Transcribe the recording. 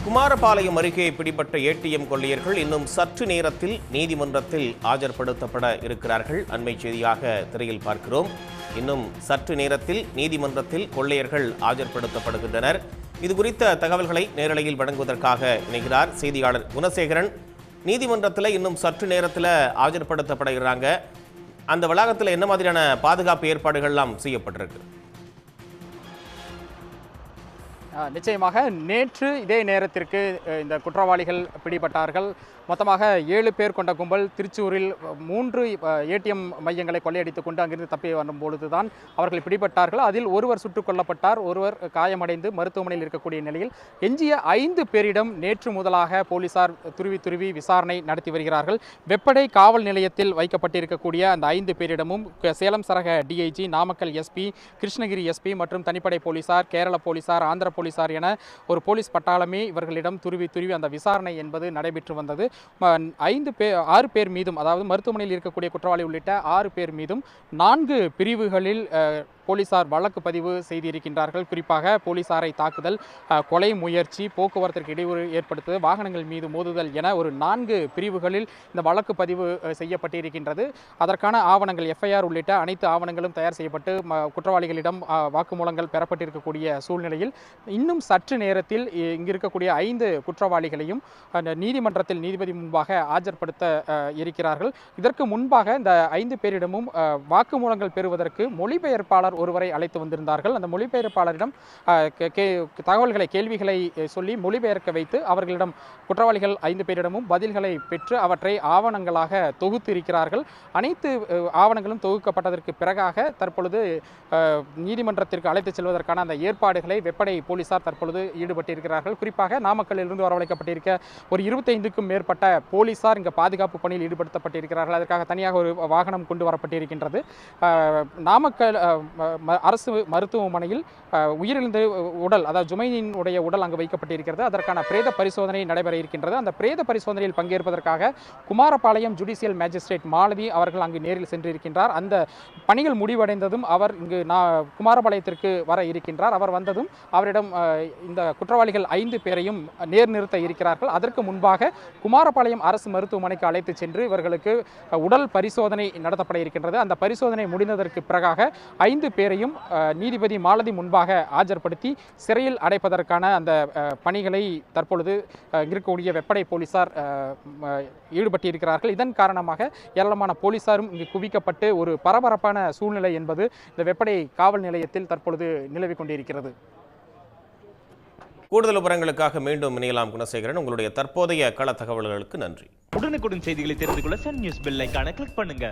குமாரபாளையம் அருகே பிடிபட்ட ஏடிஎம் கொள்ளையர்கள் இன்னும் சற்று நேரத்தில் நீதிமன்றத்தில் ஆஜர்படுத்தப்பட இருக்கிறார்கள். அண்மை செய்தியாக திரையில் பார்க்கிறோம். இன்னும் சற்று நேரத்தில் நீதிமன்றத்தில் கொள்ளையர்கள் ஆஜர்படுத்தப்படுகின்றனர். இது குறித்த தகவல்களை நேரலையில் வழங்குவதற்காக இணைகிறார் செய்தியாளர் குணசேகரன். நீதிமன்றத்தில் இன்னும் சற்று நேரத்தில் ஆஜர்படுத்தப்படுகிறாங்க. அந்த வளாகத்தில் என்ன மாதிரியான பாதுகாப்பு ஏற்பாடுகள்லாம் செய்யப்பட்டிருக்கு? நிச்சயமாக நேற்று இதே நேரத்திற்கு இந்த குற்றவாளிகள் பிடிபட்டார்கள். மொத்தமாக 7 பேர் கொண்ட கும்பல் திருச்சூரில் 3 ஏடிஎம் மையங்களை கொள்ளையடித்துக் கொண்டு அங்கிருந்து தப்பி வரும்பொழுதுதான் அவர்கள் பிடிபட்டார்கள். அதில் ஒருவர் சுட்டுக் கொல்லப்பட்டார், ஒருவர் காயமடைந்து மருத்துவமனையில் இருக்கக்கூடிய நிலையில் எஞ்சிய 5 பேரிடம் நேற்று முதலாக போலீசார் துருவி விசாரணை நடத்தி வருகிறார்கள். வெப்படை காவல் நிலையத்தில் வைக்கப்பட்டிருக்கக்கூடிய அந்த 5 பேரிடமும் சேலம் சரக DIG, Namakkal SP, Krishnagiri SP மற்றும் தனிப்படை போலீசார், கேரள போலீசார், ஆந்திர போலீசார் என ஒரு போலீஸ் பட்டாளமே இவர்களிடம் துருவி அந்த விசாரணை என்பது நடைபெற்று வந்தது. 6 பேர் மீதும், அதாவது மருத்துவமனையில் இருக்கக்கூடிய குற்றவாளி உள்ளிட்ட 6 பேர் மீதும் 4 பிரிவுகளில் போலீசார் வழக்கு பதிவு செய்திருக்கின்றார்கள். குறிப்பாக போலீசாரை தாக்குதல், கொலை முயற்சி, போக்குவரத்திற்கு இடையூறு ஏற்படுத்துதல், வாகனங்கள் மீது மோதுதல் என ஒரு 4 பிரிவுகளில் இந்த வழக்கு பதிவு செய்யப்பட்டிருக்கின்றது. அதற்கான ஆவணங்கள், எஃப்ஐஆர் உள்ளிட்ட அனைத்து ஆவணங்களும் தயார் செய்யப்பட்டு குற்றவாளிகளிடம் வாக்குமூலங்கள் பெறப்பட்டிருக்கக்கூடிய சூழ்நிலையில் இன்னும் சற்று நேரத்தில் இங்கு இருக்கக்கூடிய 5 குற்றவாளிகளையும் நீதிமன்றத்தில் நீதிபதி முன்பாக ஆஜர்படுத்த இருக்கிறார்கள். இதற்கு முன்பாக இந்த 5 பேரிடமும் வாக்குமூலங்கள் பெறுவதற்கு மொழிபெயர்ப்பாளர் ஒருவரை அழைத்து வந்திருந்தார்கள். அந்த மொழிபெயர்ப்பாளரிடம் கேள்விகளை சொல்லி மொழிபெயர்க்க வைத்து அவர்களிடம் குற்றவாளிகள் 5 பேரிடமும் பதில்களை பெற்று அவற்றை ஆவணங்களாக தொகுத்து இருக்கிறார்கள். அனைத்து ஆவணங்களும் தொகுக்கப்பட்டதற்கு பிறகாக தற்பொழுது நீதிமன்றத்திற்கு அழைத்து செல்வதற்கான அந்த ஏற்பாடுகளை வெப்படை போலீசார் தற்பொழுது ஈடுபட்டிருக்கிறார்கள். குறிப்பாக நாமக்கல்லிருந்து வரவழைக்கப்பட்டிருக்க ஒரு 25க்கும் மேற்பட்ட போலீசார் இங்கு பாதுகாப்பு பணியில் ஈடுபடுத்தப்பட்டிருக்கிறார்கள். அதற்காக தனியாக ஒரு வாகனம் கொண்டு வரப்பட்டிருக்கின்றது. நாமக்கல் அரசு மருத்துவமனையில் உயிரிழந்த உடல், அதாவது ஜுமைனின் உடைய உடல் அங்கு வைக்கப்பட்டிருக்கிறது. அதற்கான பிரேத பரிசோதனை நடைபெற இருக்கின்றது. அந்த பிரேத பரிசோதனையில் பங்கேற்பதற்காக குமாரபாளையம் ஜுடிஷியல் மேஜிஸ்ட்ரேட் மாலதி அவர்கள் அங்கு நேரில் சென்றிருக்கின்றார். அந்த பணிகள் முடிவடைந்ததும் அவர் இங்கு குமாரபாளையத்திற்கு வர இருக்கின்றார். அவர் வந்ததும் அவரிடம் இந்த குற்றவாளிகள் 5 பேரையும் நேர்நிறுத்த இருக்கிறார்கள். அதற்கு முன்பாக குமாரபாளையம் அரசு மருத்துவமனைக்கு அழைத்து சென்று இவர்களுக்கு உடல் பரிசோதனை நடத்தப்பட இருக்கின்றது. அந்த பரிசோதனை முடிந்ததற்கு பிறகாக 5 பேரையும் நீதிபதி மாலதி முன்பாக ஆஜர்படுத்தி சிறையில் அடைப்பதற்கான அந்த பணிகளை தற்பொழுது இருக்கக்கூடிய வெப்படை போலீசார் ஈடுபட்டிருக்கிறார்கள். இதன் காரணமாக ஏராளமான போலீசாரும் இங்கு குவிக்கப்பட்டு ஒரு பரபரப்பான சூழ்நிலை என்பது இந்த வெப்படை காவல் நிலையத்தில் தற்பொழுது நிலவிக் கொண்டிருக்கிறது. கூடுதல் விவரங்களுக்காக மீண்டும் இணையலாம் குணசேகரன். உங்களுடைய தற்போதைய கள தகவல்களுக்கு நன்றி. உடனுக்குடன் செய்திகளை தெரிந்து கொள்ள சன் நியூஸ் பெல் ஐகானை கிளிக் பண்ணுங்க.